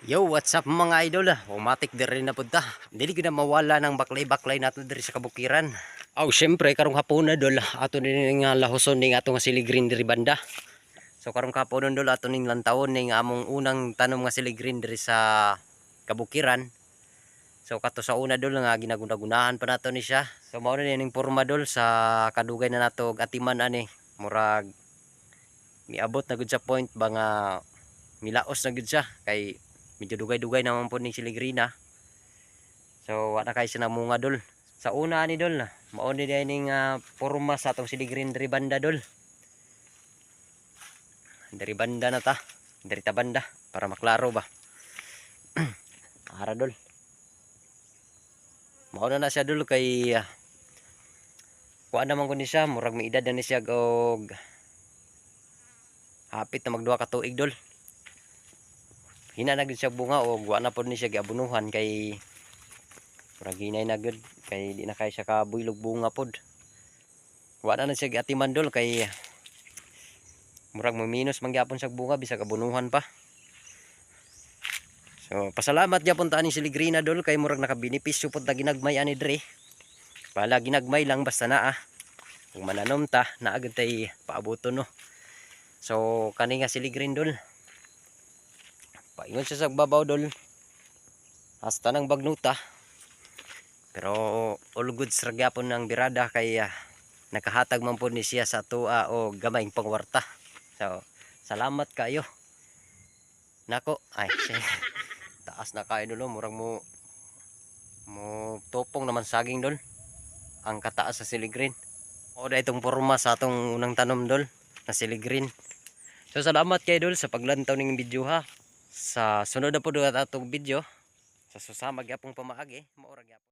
Yo, what's up mga idol? Umatik diri na punta. Dili gyud na mawala ng baklay-baklay nato diri sa kabukiran. Aw, syempre karong hapon na dol ato ning nga lahuson ning ato nga siligrin diri banda. So karong hapon dol ato ning lantawon ning among unang tanom nga siligrin diri sa kabukiran. So kato sa una dol nga ginaguna-gunahan pa nato ni siya. So mao na ning porma dol sa kadugay na nato atiman ani. Murag miabot na gud sa point ba nga milaos na gud siya kay medyo dugay-dugay naman po ning siligrina. So wala kay siya namunga dol. Sa una ni dol na mao ni ning porma sa atong siligrin diri banda dol. Diri banda na ta. Diri ta banda para maklaro ba. Ara dol. Mao na siya dol kay kuha naman ko ni siya murag may edad na ni siya og hapit na magduha ka tuig dol. Hina na gud siya bunga o wa na pod ni siya giabunuhan kay murag hinay na gud kay di na kay siya kabuylog bunga pod. Wa na siya giatiman dol kay murag minus man gyapon sa bunga bisag abunuhan pa. So pasalamat gyapon ta ani siligrina dol kay murag nakabenepisyo pod ta ginagmay ani dre. Bala ginagmay lang basta naa. Kung mananom ta naa gud tay paaboton no. So kani nga siligrin dol. Paingon siya sa babaw dol. Hasta nang bagnuta. Pero all goods ra gyapon ang birada kay nakahatag man po ni siya sa tua o gamayng pangwarta. So salamat kayo. Nako ay taas na kayo dol murag mo topong naman saging dol. Ang kataas sa siligrin. O da itong porma sa atong unang tanom dol na siligrin. So salamat kayo dol sa paglantaw ning video ha. Sa sunod na po atong video sa susama gyapong pamaagi maura gyapon